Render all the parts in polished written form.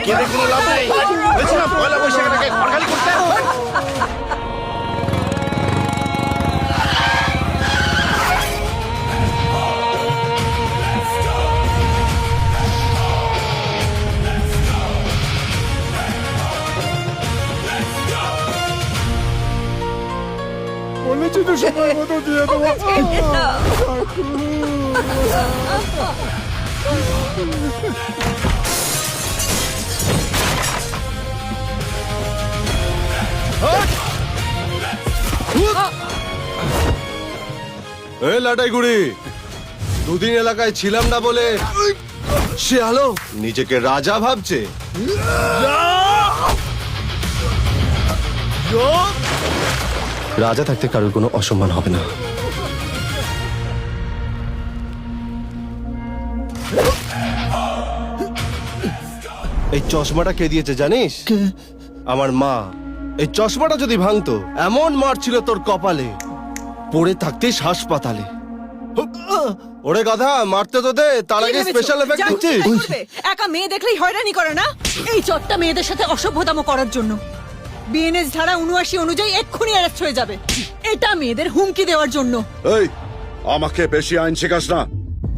কেঁদে কোনো লাভ নেই। বলছিলাম পয়লা বৈশাখটাকে ঘরখালি করতে। বলেছি তো সময় মতো দিয়ে দেবো। এই লাটাইগুড়ি, দুদিন এলাকায় ছিলাম না বলে সে আলো নিজেকে রাজা ভাবছে। রাজা থাকতে কারোর কোনো অসম্মান হবে না। এই চশমাটা কে দিয়েছে জানিস? আমার মা। এই চশমাটা যদি ভাঙতো, এমন মারছিল তোর কপালে, পড়ে থাকতিস হাসপাতালে। ওরে গাধা, মারতে তো দে, তার আগে স্পেশাল এফেক্ট দিচ্ছিস। একা মেয়ে দেখলেই হয়রানি করে না? এই চটটা মেয়েদের সাথে অসভ্যতাম করার জন্য। বিএনএস ধারা ৭৯ অনুযায়ী এক্ষুনি অ্যারেস্ট হয়ে যাবে। এটা মেয়েদের হুমকি দেওয়ার জন্য। এই, আমাকে বেশি আইন শেখাস না।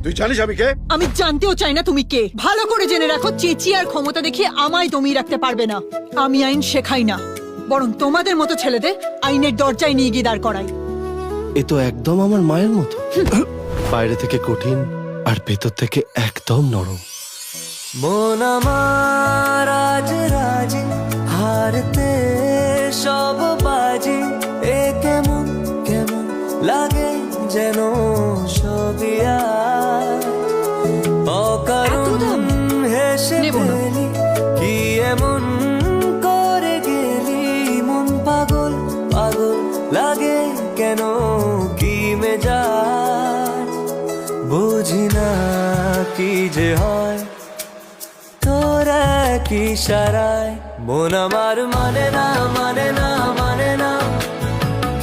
তুই জানিস আমি কে? আমি জানতেও চাই না তুমি কে। ভালো করে জেনে রাখো, চেঁচিয়ে আর ক্ষমতা দেখিয়ে আমায় দমিয়ে রাখতে পারবে না। আমি আইন শেখাই না, বরং তোমাদের মতো ছেলেদের আইনের দরজায় নিয়ে গিয়ে দাঁড় করাই। এ তো একদম আমার মায়ের মতো। বাইরে থেকে কঠিন আর ভেতর থেকে একদম নরম। মন আমার আজ রাজি, হারতে সব বাজি। এ কেমন কেমন লাগে যেন সবই আজ। অকারণ হেসে ফেলি, কি এমন করে গেলি। মন পাগল পাগল লাগে কেন, কি মেজাজ বুঝি না কি যে হয় তোর কি ইশারায়। মন আমার মানে না মানে না মানে না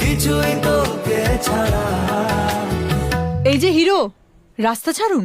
কিছুই তোকে ছাড়া। এই যে হিরো, রাস্তা ছাড়ুন।